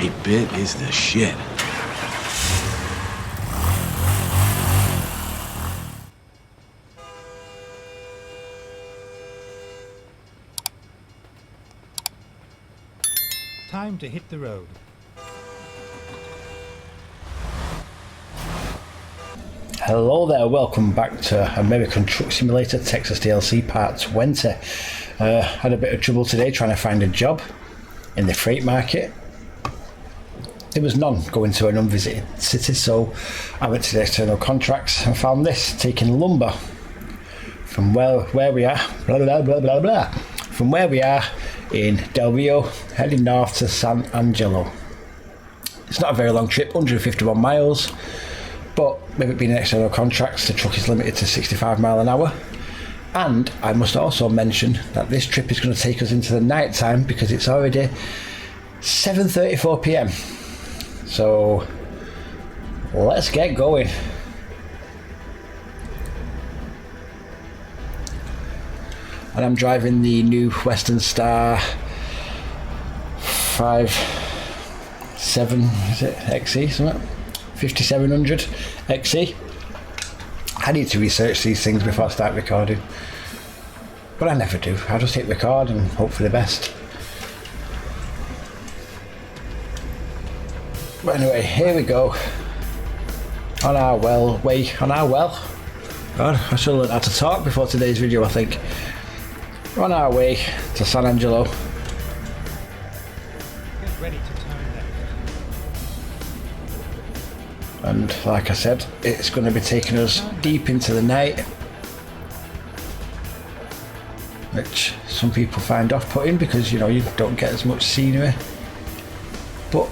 8-bit is the shit. Time to hit the road. Hello there, welcome back to American Truck Simulator Texas DLC Part 20. Had a bit of trouble today trying to find a job in the freight market. There was none going to an unvisited city, so I went to the external contracts and found this, taking lumber from where we are, from where we are in Del Rio, heading north to San Angelo. It's not a very long trip, 151 miles. But with it being an external contracts, the truck is limited to 65 mile an hour. And I must also mention that this trip is going to take us into the night time because it's already 7:34 p.m. So let's get going. And I'm driving the new Western Star 57, is it XE, something? 5700 XE. I need to research these things before I start recording, but I never do. I just hit record and hope for the best. But anyway, here we go. On our way. God, I should have learned how to talk before today's video, I think. We're on our way to San Angelo. Get ready to turn left. And like I said, it's going to be taking us deep into the night, which some people find off-putting because, you know, you don't get as much scenery. But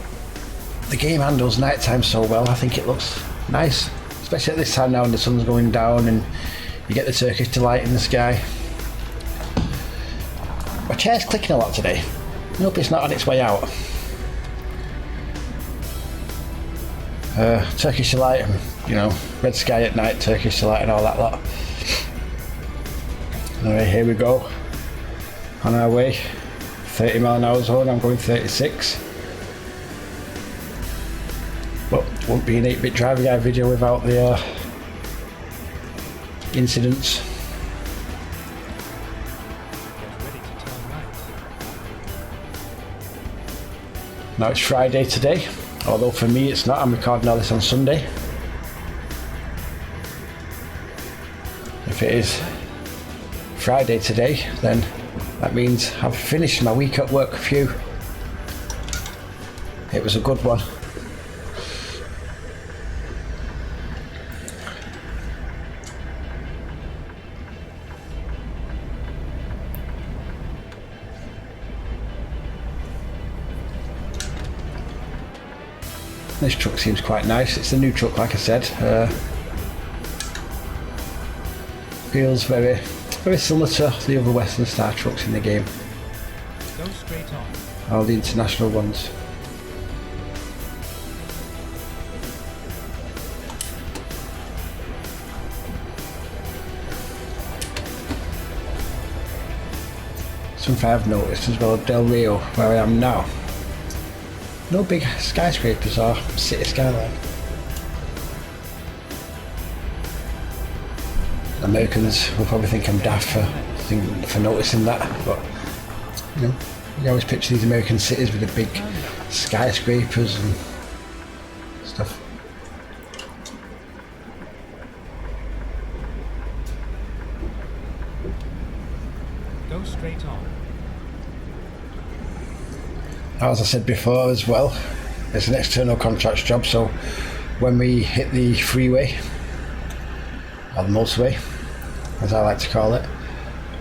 the game handles nighttime so well, I think it looks nice, especially at this time now when the sun's going down and you get the Turkish delight in the sky. My chair's clicking a lot today. I hope it's not on its way out. Turkish delight, you know, red sky at night, Turkish delight and all that lot. Alright, here we go. On our way, 30 mile an hour zone, I'm going 36. But won't be an 8-bit driving guide video without the incidents. Now it's Friday today, although for me it's not. I'm recording all this on Sunday. If it is Friday today, then that means I've finished my week at work. Phew. It was a good one. This truck seems quite nice. It's a new truck, like I said. Feels very similar to the other Western Star trucks in the game. Go straight on. All the international ones. Something I've noticed as well at Del Rio, where I am now. No big skyscrapers or city skyline. Americans will probably think I'm daft for noticing that, but you know, you always picture these American cities with the big skyscrapers and stuff. Go straight on. As I said before as well, it's an external contracts job, so when we hit the freeway, or the motorway, as I like to call it,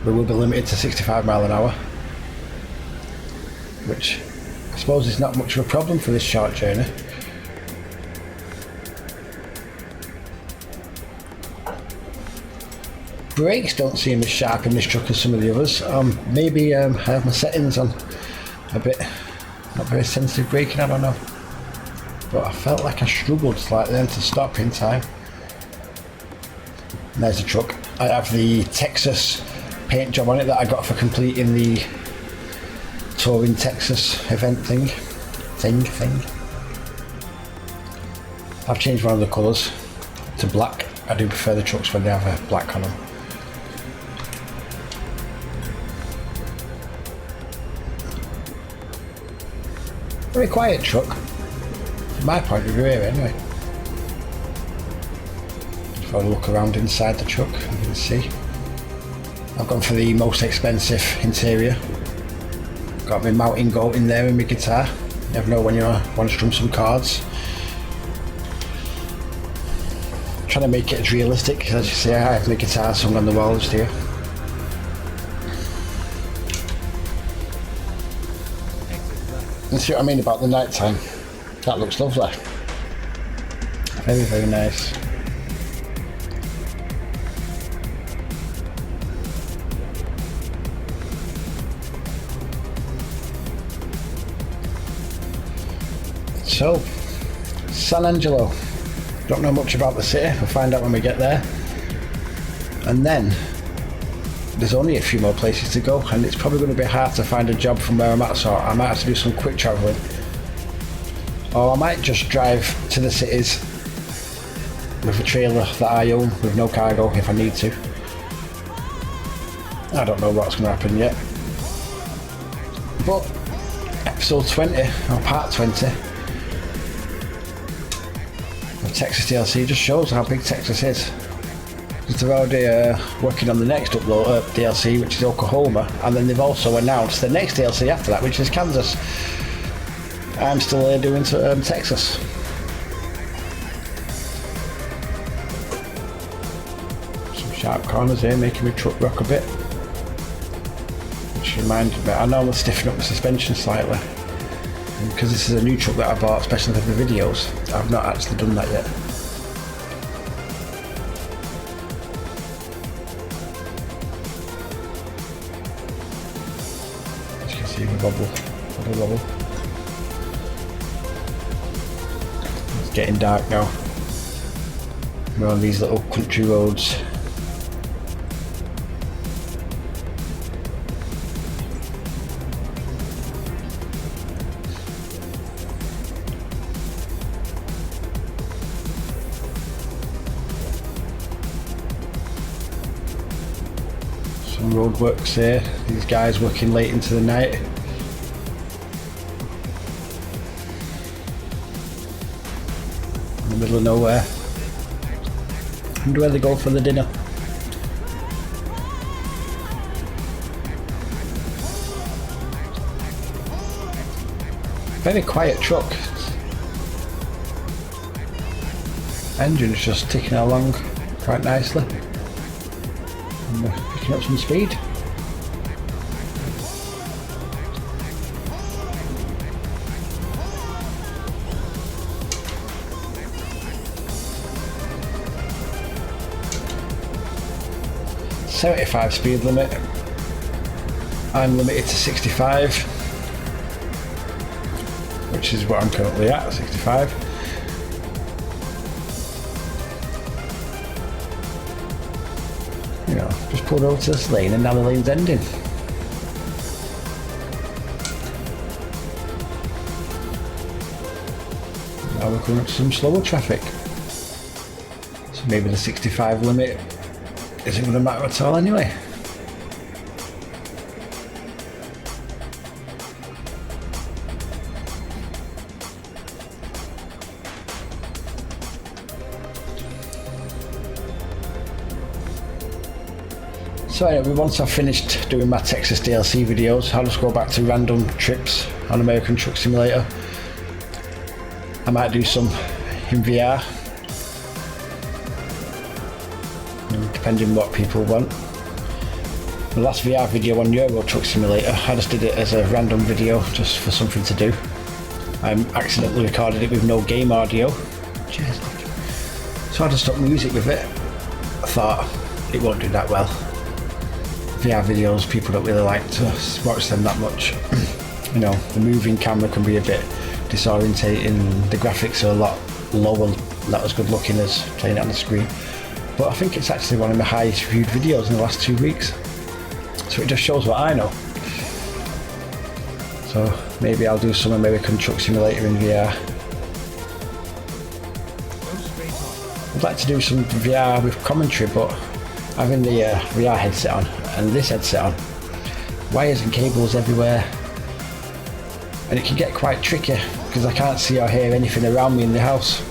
we will be limited to 65 mile an hour, which I suppose is not much of a problem for this short journey. Brakes don't seem as sharp in this truck as some of the others. Maybe I have my settings on a bit. Not very sensitive braking, I don't know. But I felt like I struggled slightly then to stop in time. And there's the truck. I have the Texas paint job on it that I got for completing the Touring Texas event thing. thing. I've changed one of the colours to black. I do prefer the trucks when they have a black on them. Very quiet truck, from my point of view here anyway. If I look around inside the truck, you can see. I've gone for the most expensive interior. Got my mounting goat in there and my guitar. You never know when you want to strum some chords. Trying to make it as realistic. As you see, I have my guitar hung on the walls here. You see what I mean about the night time? That looks lovely. Very, very nice. So, San Angelo. Don't know much about the city. We'll find out when we get there. And then there's only a few more places to go, and it's probably going to be hard to find a job from where I'm at, so I might have to do some quick travelling, or I might just drive to the cities with a trailer that I own with no cargo if I need to. I don't know what's going to happen yet, but episode 20 or part 20 of Texas DLC just shows how big Texas is. They're already working on the next upload DLC, which is Oklahoma, and then they've also announced the next DLC after that, which is Kansas. I'm still doing Texas. Some sharp corners here, making my truck rock a bit. Which reminded me, I normally stiffen up the suspension slightly, and because this is a new truck that I bought especially for the videos, I've not actually done that yet. Bubble. It's getting dark now. We're on these little country roads. Some roadworks here. These guys working late into the night. Middle of nowhere. I wonder where they go for the dinner. Very quiet truck. Engine's just ticking along quite nicely. And we're picking up some speed. .75 speed limit. I'm limited to 65, which is what I'm currently at, 65. You know, just pulled over to this lane and now the lane's ending. Now we're coming up to some slower traffic. So maybe the 65 limit isn't going to matter at all anyway. So anyway, once I've finished doing my Texas DLC videos, I'll just go back to random trips on American Truck Simulator. I might do some in VR, depending what people want. The last VR video on Euro Truck Simulator, I just did it as a random video just for something to do. I accidentally recorded it with no game audio. Cheers. So I just stuck music with it. I thought it won't do that well. VR videos, people don't really like to watch them that much. You know, the moving camera can be a bit disorientating, the graphics are a lot lower, not as good looking as playing it on the screen. But I think it's actually one of the highest viewed videos in the last 2 weeks. So it just shows what I know. So maybe I'll do some American Truck Simulator in VR. Go straight on. I'd like to do some VR with commentary, but having the VR headset on and this headset on, wires and cables everywhere, and it can get quite tricky because I can't see or hear anything around me in the house.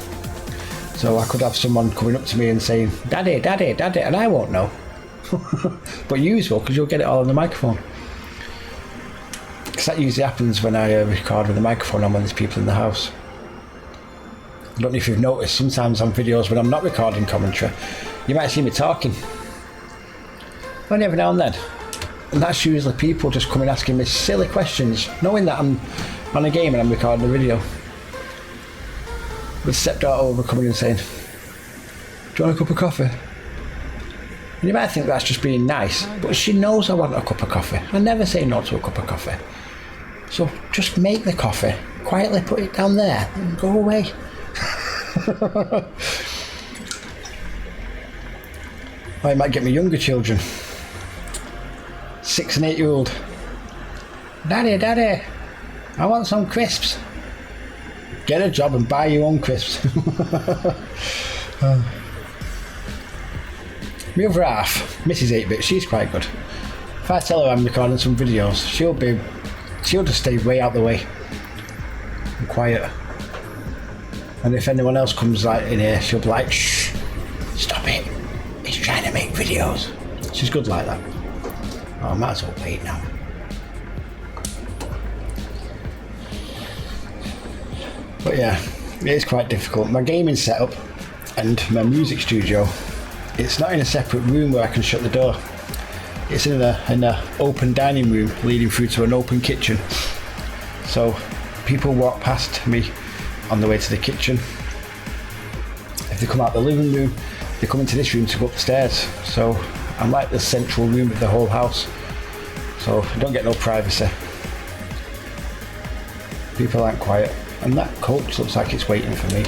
So I could have someone coming up to me and saying, "Daddy, Daddy, Daddy," and I won't know. But you will, because you'll get it all on the microphone. Because that usually happens when I record with the microphone on when there's people in the house. I don't know if you've noticed, sometimes on videos when I'm not recording commentary, you might see me talking. Only every now and then. And that's usually people just coming asking me silly questions, knowing that I'm on a game and I'm recording a video. With stepdaughter over coming and saying, "Do you want a cup of coffee?" And you might think that's just being nice, but she knows I want a cup of coffee. I never say no to a cup of coffee. So just make the coffee, quietly put it down there and go away. I might get my younger children, 6 and 8-year-old. "Daddy, Daddy, I want some crisps." Get a job and buy your own crisps. My other half, Mrs. 8-bit, she's quite good. If I tell her I'm recording some videos, she'll just stay way out the way and quiet. And if anyone else comes like in here, she'll be like, "Shh, stop it, he's trying to make videos." She's good like that. Oh, I might as well wait now. But yeah, it is quite difficult. My gaming setup and my music studio, it's not in a separate room where I can shut the door. It's in an open dining room leading through to an open kitchen. So people walk past me on the way to the kitchen. If they come out the living room, they come into this room to go upstairs. So I'm like the central room of the whole house. So I don't get no privacy. People aren't quiet. And that coach looks like it's waiting for me.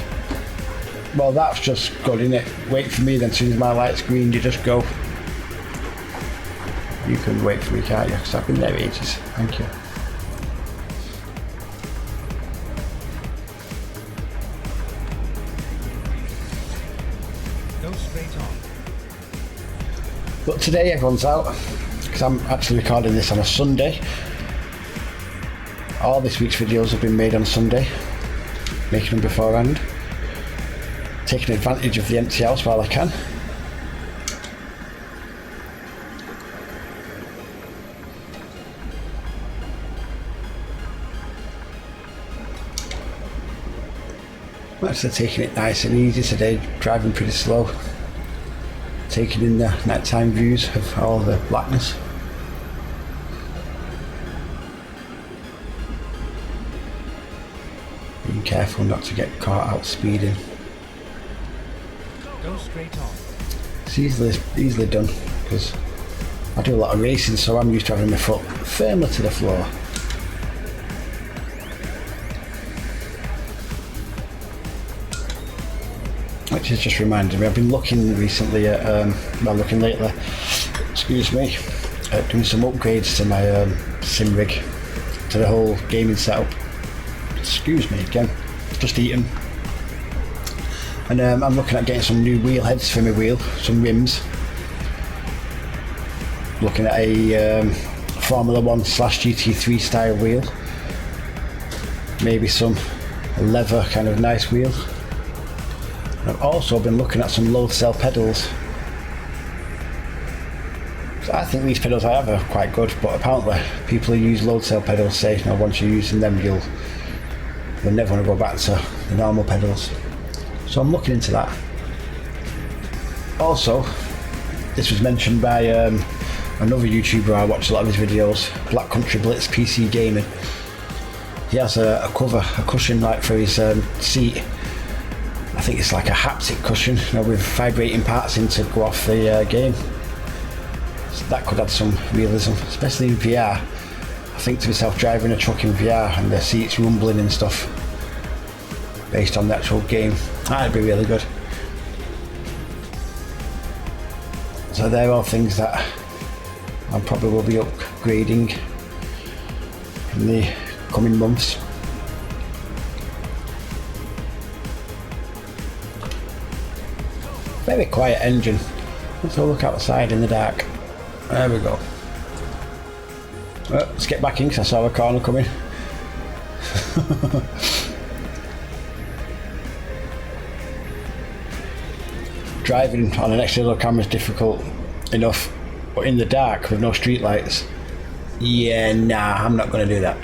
Well, that's just good, isn't it? Wait for me, then as soon as my light's green, you just go. You can wait for me, can't you? Because I've been there ages. Thank you. Go straight on. But today everyone's out, because I'm actually recording this on a Sunday. All this week's videos have been made on Sunday, making them beforehand, taking advantage of the empty house while I can. I'm actually taking it nice and easy today, driving pretty slow, taking in the nighttime views of all the blackness. Being careful not to get caught out speeding. Go straight on. It's easily done because I do a lot of racing, so I'm used to having my foot firmly to the floor. Which has just reminded me, I've been looking recently at, looking lately, excuse me, at doing some upgrades to my sim rig, to the whole gaming setup. Excuse me again, just eating. And I'm looking at getting some new wheel heads for my wheel, some rims. Looking at a Formula 1/GT3 style wheel. Maybe some leather kind of nice wheel. And I've also been looking at some load cell pedals. So I think these pedals I have are quite good, but apparently people who use load cell pedals say, you know, once you're using them you'll never want to go back to the normal pedals. So I'm looking into that. Also, this was mentioned by another YouTuber I watch a lot of his videos, Black Country Blitz PC Gaming. He has a cover, a cushion like for his seat. I think it's like a haptic cushion, you know, with vibrating parts in to go off the game. So that could add some realism, especially in VR. I think to myself, driving a truck in VR and the seats rumbling and stuff based on the actual game, that'd be really good. So they're all things that I probably will be upgrading in the coming months. Very quiet engine. Let's have a look outside in the dark. There we go. Well, let's get back in because I saw a corner coming. Driving on an external camera is difficult enough, but in the dark with no street lights, yeah, nah, I'm not going to do that.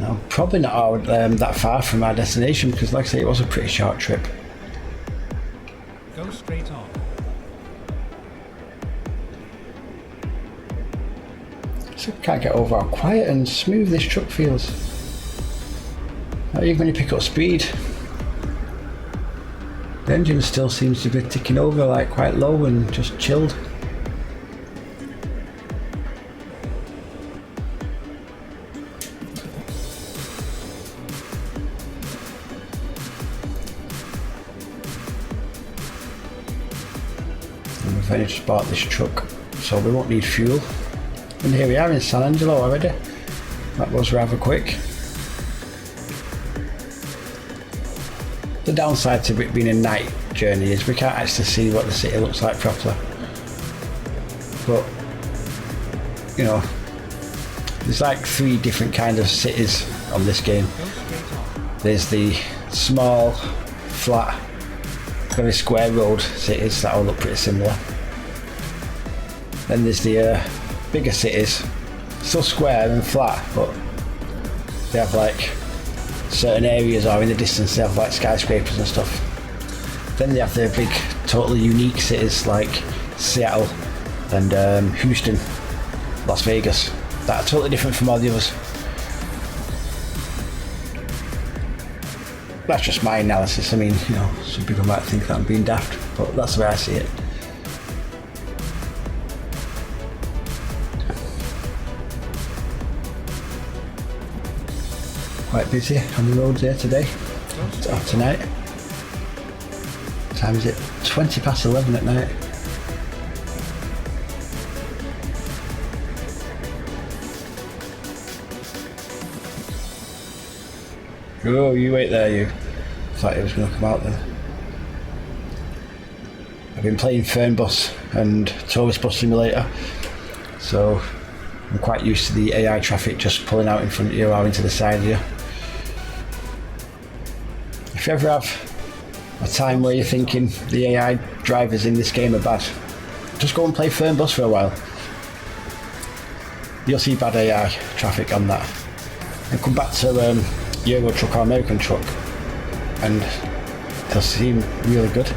I'm probably not out, that far from our destination because, like I say, it was a pretty short trip. Go straight on. So I can't get over how quiet and smooth this truck feels. Not even when you pick up speed. The engine still seems to be ticking over like quite low and just chilled. And we've only just bought this truck, so we won't need fuel. And here we are in San Angelo already. That was rather quick. The downside to it being a night journey is we can't actually see what the city looks like properly. But, you know, there's like 3 different kinds of cities on this game. There's the small, flat, very square road cities that all look pretty similar. Then there's the bigger cities, still square and flat, but they have like certain areas, or in the distance they have like skyscrapers and stuff. Then they have the big, totally unique cities like Seattle and Houston, Las Vegas, that are totally different from all the others. That's just my analysis. I mean, you know, some people might think that I'm being daft, but that's the way I see it. Quite busy on the roads here today, or tonight. What time is it? 20 past 11 at night. Oh, you wait there, you. Thought it was going to come out then. I've been playing Fernbus and Tourist Bus Simulator, so I'm quite used to the AI traffic just pulling out in front of you or into the side of you. If you ever have a time where you're thinking the AI drivers in this game are bad, just go and play Fernbus for a while. You'll see bad AI traffic on that. And come back to Euro truck or American truck and they'll seem really good.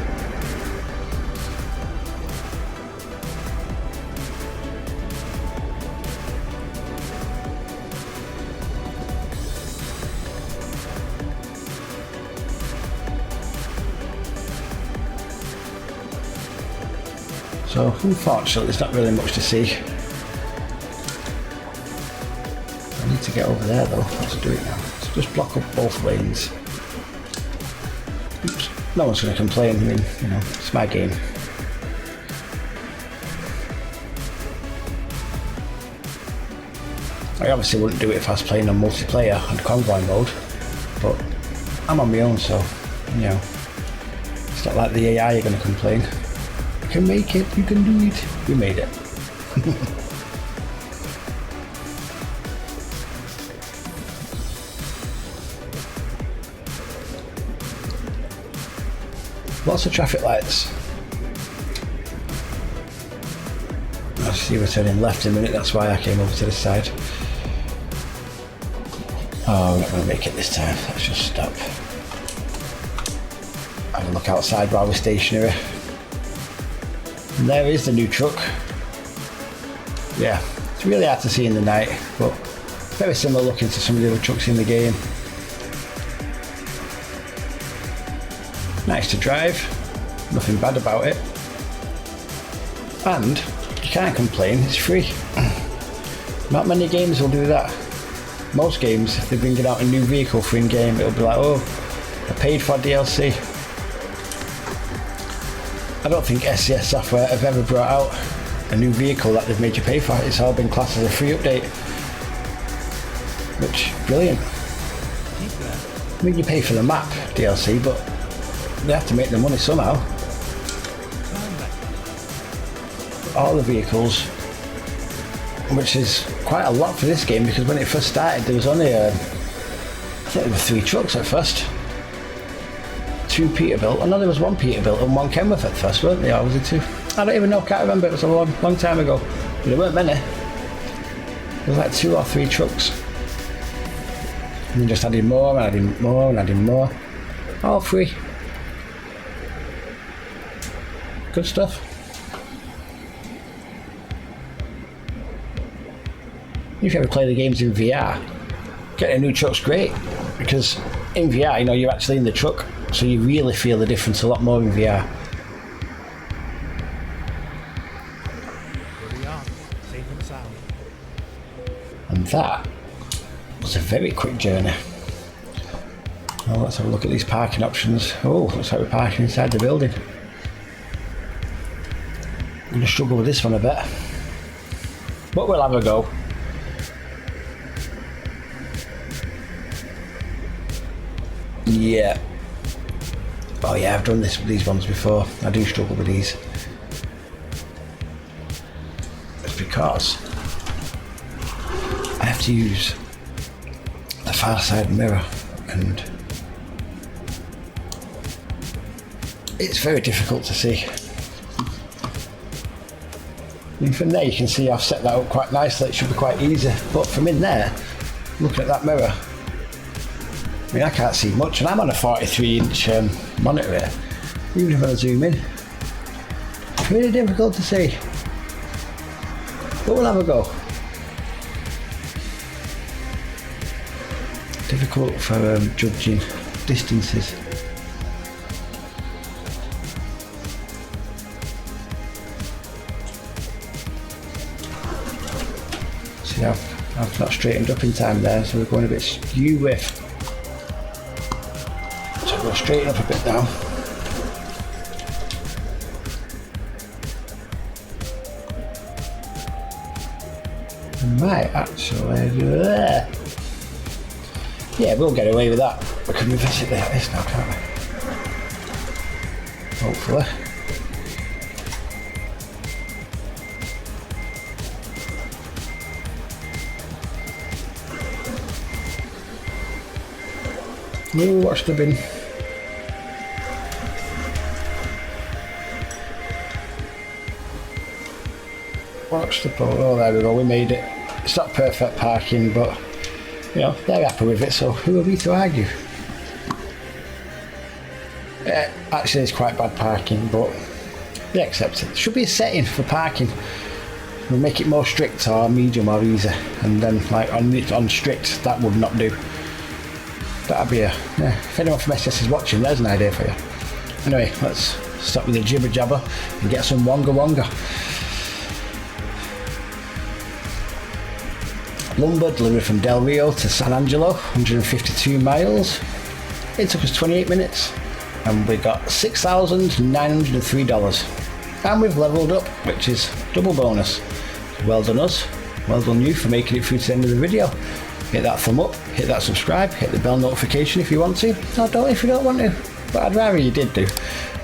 So unfortunately there's not really much to see. I need to get over there though. Let's do it now. Let's just block up both lanes. Oops. No one's going to complain. I mean, you know, it's my game. I obviously wouldn't do it if I was playing on multiplayer and convoy mode, but I'm on my own, so, you know, it's not like the AI are going to complain. You can make it, you can do it. We made it. Lots of traffic lights. I see we're turning left in a minute, that's why I came over to this side. Oh, we're not going to make it this time. Let's just stop. Have a look outside while we're stationary. And there is the new truck. Yeah, it's really hard to see in the night, but very similar looking to some of the other trucks in the game. Nice to drive, nothing bad about it. And you can't complain, it's free. Not many games will do that. Most games, if they're bringing out a new vehicle for in-game, it'll be like, oh, I paid for DLC. I don't think SCS Software have ever brought out a new vehicle that they've made you pay for. It's all been classed as a free update, which brilliant. I mean, you pay for the map DLC, but they have to make the money somehow. All the vehicles, which is quite a lot for this game, because when it first started there was only I think there were 3 trucks at first. 2 Peterbilt, I know there was 1 Peterbilt and 1 Kenworth at first, weren't they? Or was it 2? I don't even know, can't remember, it was a long time ago. But there weren't many. There was like 2 or 3 trucks. And then just adding more and adding more and adding more. All free. Good stuff. If you ever play the games in VR, getting a new truck's great, because in VR, you know, you're actually in the truck, so you really feel the difference a lot more in VR. Here we are, safe and sound. And that was a very quick journey. Well, let's have a look at these parking options. Oh, looks like we're parking inside the building. I'm going to struggle with this one a bit, but we'll have a go. Yeah. Oh yeah, I've done these ones before. I do struggle with these. It's because I have to use the far side mirror, and it's very difficult to see. And from there you can see I've set that up quite nicely, it should be quite easy, but from in there, looking at that mirror, I mean, I can't see much, and I'm on a 43-inch monitor here. Even if I zoom in, it's really difficult to see. But we'll have a go. Difficult for judging distances. See, I've not straightened up in time there, so we're going a bit skew with. So we'll straighten up a bit now. I might actually do that. Yeah, we'll get away with that. We can revisit this now, can't we? Hopefully. Ooh, what's the bin? Watch the pole. Oh, there we go, we made it. It's not perfect parking, but you know, they're happy with it, so who are we to argue? Actually, it's quite bad parking, but they accept it. There should be a setting for parking. We'll make it more strict or medium or easy, and then like on strict, that would not do. That'd be if anyone from SSS is watching, there's an idea for you. Anyway, let's stop with the jibber jabber and get some wonga wonga. Lumber delivered from Del Rio to San Angelo, 152 miles. It took us 28 minutes and we got $6,903. And we've leveled up, which is double bonus. Well done us, well done you for making it through to the end of the video. Hit that thumb up, hit that subscribe, hit the bell notification if you want to, or don't if you don't want to, but I'd rather you did do.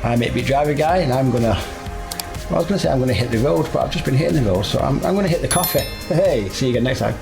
I'm 8-bit driver guy, and I'm gonna hit the road, but I've just been hitting the road, so I'm gonna hit the coffee. Hey, see you again next time.